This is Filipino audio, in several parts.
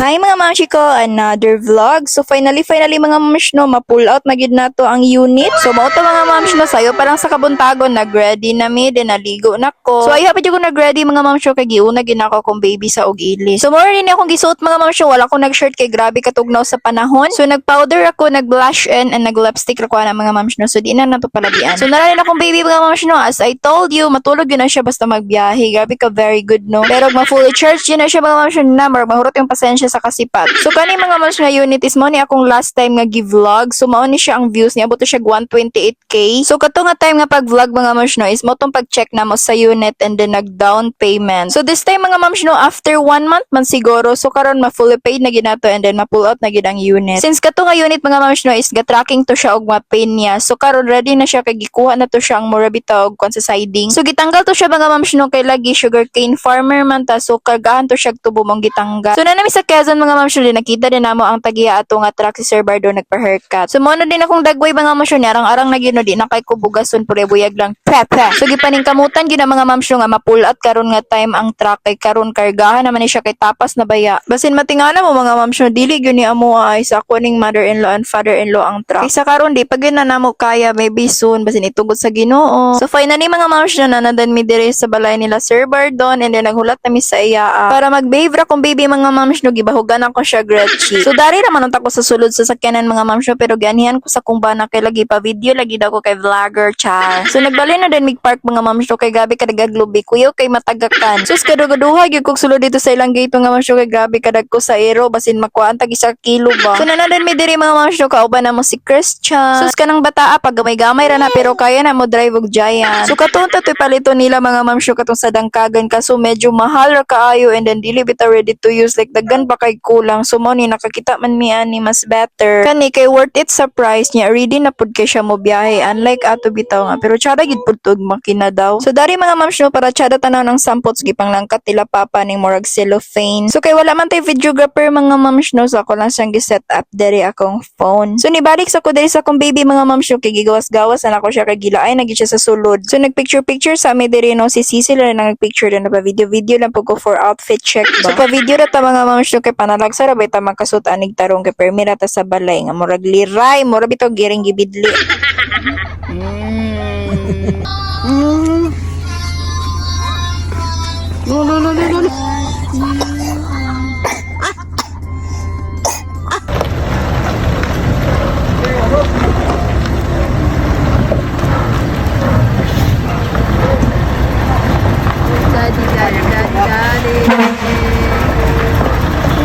Hi mga mamshi ko, another vlog. So finally mga mamshi no, ma-pull out na gid nato ang unit. So mao to mga mamshi no, sayo pa lang sa kabuntagon, nag-ready na mi, din naligo na ko. So ayaw pa jud ko nag-ready mga mamshi kay giuna gid nako akong baby sa og ilis. So mo rin akong gisuot mga mamshi, wala ko nag-shirt kay grabe katugnaw sa panahon. So nag-powder ako, nag-blush and nag-lipstick ra ko na mga mamshi no. So di na nato paladian. So nara rin akong baby mga mamshi no, as I told you, matulog yun na siya basta magbiyahe. Grabe ka, very good no. Pero ma-fully charged yun na siya mga mamshi na, mahurot yung pasensya sa kasipat. So kani mga mas nga unit is mo ni akong last time nga gi-vlog. So mao ni siya ang views niya, buto siya 128k. So kato nga time nga pag-vlog mga mams no is mo tong pag-check na mo sa unit and then nag-down payment. So this time mga mams no, after 1 month man siguro, so karon ma-fully paid na ginato and then ma-pull out na gid ang unit. Since kato nga unit mga mams no is ga-tracking to siya og ma-pay niya. So karon ready na siya kay gikuha na to siya ang mura bitaw kon sa siding. So gitanggal to siya mga mams no kay lagi sugarcane farmer man ta, so kargahan to siya tubo mong gitanggal. So na nami sa Quezon mga mams no, nakita din namo ang tagiya ato nga truck si Sir Bardo nagpa-haircut. So mo na din akong dagway mga mams no, arang-arang na gyud no, di na kay ko bugason pure buyag lang. Pepe. So gipaning kamutan gyud ang mga mams no nga ma-pull out karon nga time ang truck kay karon kargahan naman ni siya kay tapas na baya. Basin matingala mo mga mams no, dili gyud ni amo ay sa kuning mother-in-law and father-in-law ang truck. Kaysa karon di pag na namo kaya, maybe soon basin itugod sa Ginoo. So finally mga mams no, nanadan mi dire sa balay nila Sir Bardon and then naghulat na mi sa iya para mag-behave ra kung baby mga mams no, gibahugan ako siya Gretchy. So dari naman unta ko sa sulod sa sakyanan mga mams no, pero ganihan ko sa kung bana kay lagi pa video lagi daw ko kay vlogger char. So nagbali na din mig park mga mams no, kay gabi kadagaglubi kuyo kay matagakan. So kadugaduha gyud kog sulod dito sa ilang gate mga mams no, kay gabi kadag ko sa aero basin makuan tag isa kilo ba. So nanadan mi diri mga mams no, kauban na mo si Christian. So kanang bataa pag gamay-gamay ra na pero kaya na mo drive og giant. So katunta toy palito nila mga mams no, katong sa dangkagan kaso medyo mahal ra kaayo and then dili bitaw ready to use, like daghan pa kay kulang. So mo ni nakakita man mi ani mas better kani kay worth it sa price niya, ready na pud kay siya mo biyahe unlike ato bitaw nga pero tsada gid pud tug makina daw. So dari mga mams no, para tsada tanaw ng sampots gipang langkat nila papa ning murag cellophane. So kay wala man tay videographer mga mams no, so ako lang siyang gi-set up diri akong phone. So nibalik sa ko diri sa akong baby mga mams no, kay gigawas-gawas na ako siya kay gilaay na gid siya sa sulod. So nagpicture sa mi diri no, si Cecil na nagpicture din na pa video lang pud ko for outfit check ba. So pa video ra ta mga mams no, kay panalagsa ra bay ta magkasut anig tarong kay permira ta sa balay nga murag liray, mura bitaw giring gibidli.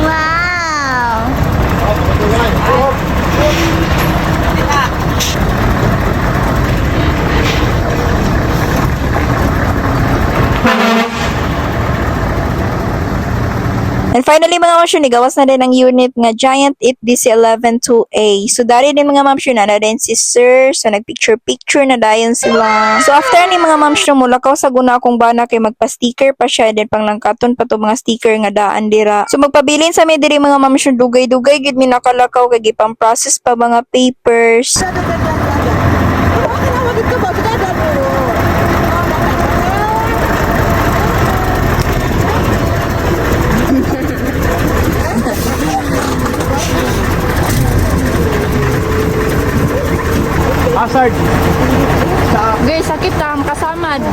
Wow! And finally mga mams ni gawas na din ang unit nga Giant It DC112A. So dari din mga mams na din si Sir, so nagpicture na dayon sila. So after ni mga mams mulakaw sa guna akong bana kay magpa-sticker pa siya then panglangkaton pa to mga sticker nga daan dira. So magpabilin sa mi diri mga mams dugay-dugay gid mi nakalakaw kay gipang process pa mga papers. Hazard. Guys, sakit ka, makasamad.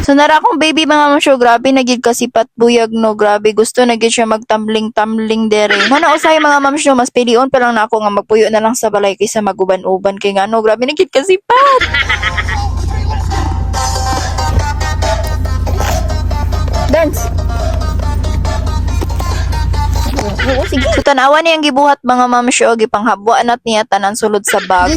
So nara akong baby mga mams grabe nagid kasipat buyag no, grabe gusto na gid siya magtambling dere. Muna usay mga mams mas pilion pa lang na ako nga magpuyo na lang sa balay kaysa maguban-uban kay nga no, grabe nagid kasipat. Dance. Oo, sige. So tanawan niyang gibuhat mga mams gipanghabuan nat niya tanan sulod sa bag.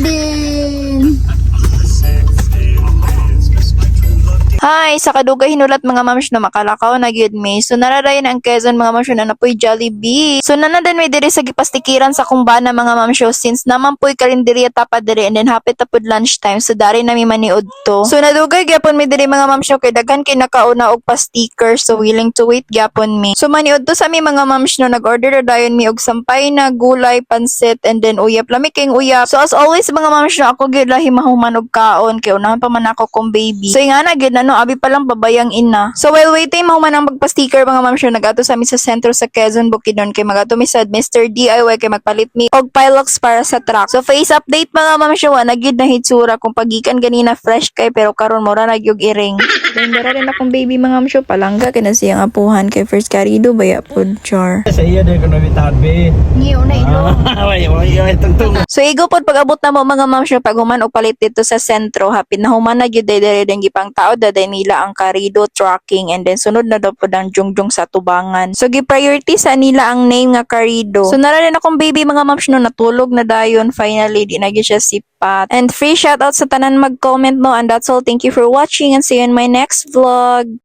Hi, sa kadugay hinulat mga mams no makalakaw na gyud mi. So nararay na ang Quezon mga mams na napoy Jollibee. So nanadan mi diri sa gipastikiran sa kumbana mga mams since naman poy karinderya tapad diri and then hapit tapod lunchtime so dari na mi maniud to. So nadugay gyapon mi diri mga mams kay daghan kay nakauna og pa sticker so willing to wait gyapon mi. So maniud to sa mi mga mams no nag-order na dayon mi og sampay na gulay, pansit and then uyap. Lami kayong uyap. So as always mga mams no ako gyud lahi mahuman og kaon kay unahan pa man ako kong baby. So nga na gyud na no abi pa lang babayang ina. So while waiting mahuman ang magpa-sticker mga mams nagato sa mi sa sentro sa Quezon Bukidnon kay magato mi sa Mr. DIY kay magpalit mi og Pilox para sa truck. So face update mga mams wa na gyud na hitsura kung pagikan ganina fresh kay pero karon mura na gyud iring. Then dara rin akong baby mga mams palangga kay na siyang apuhan kay first karido baya pud char. Sa iya din ko nabitahan, be. Ngiyo na ilo. Wala, tungtung. So igo pod pag abot na mo mga mams pag human og palit dito sa sentro hapit na human na gyud dere deng gipang tao daday nila ang karido trucking and then sunod na daw pod ang jungjung sa tubangan. So gi-priority sa nila ang name nga karido. So nara rin akong baby mga mams no natulog na dayon finally di na gyud siya sipat. And free shoutout sa tanan mag-comment no and that's all. Thank you for watching and see you in my next vlog.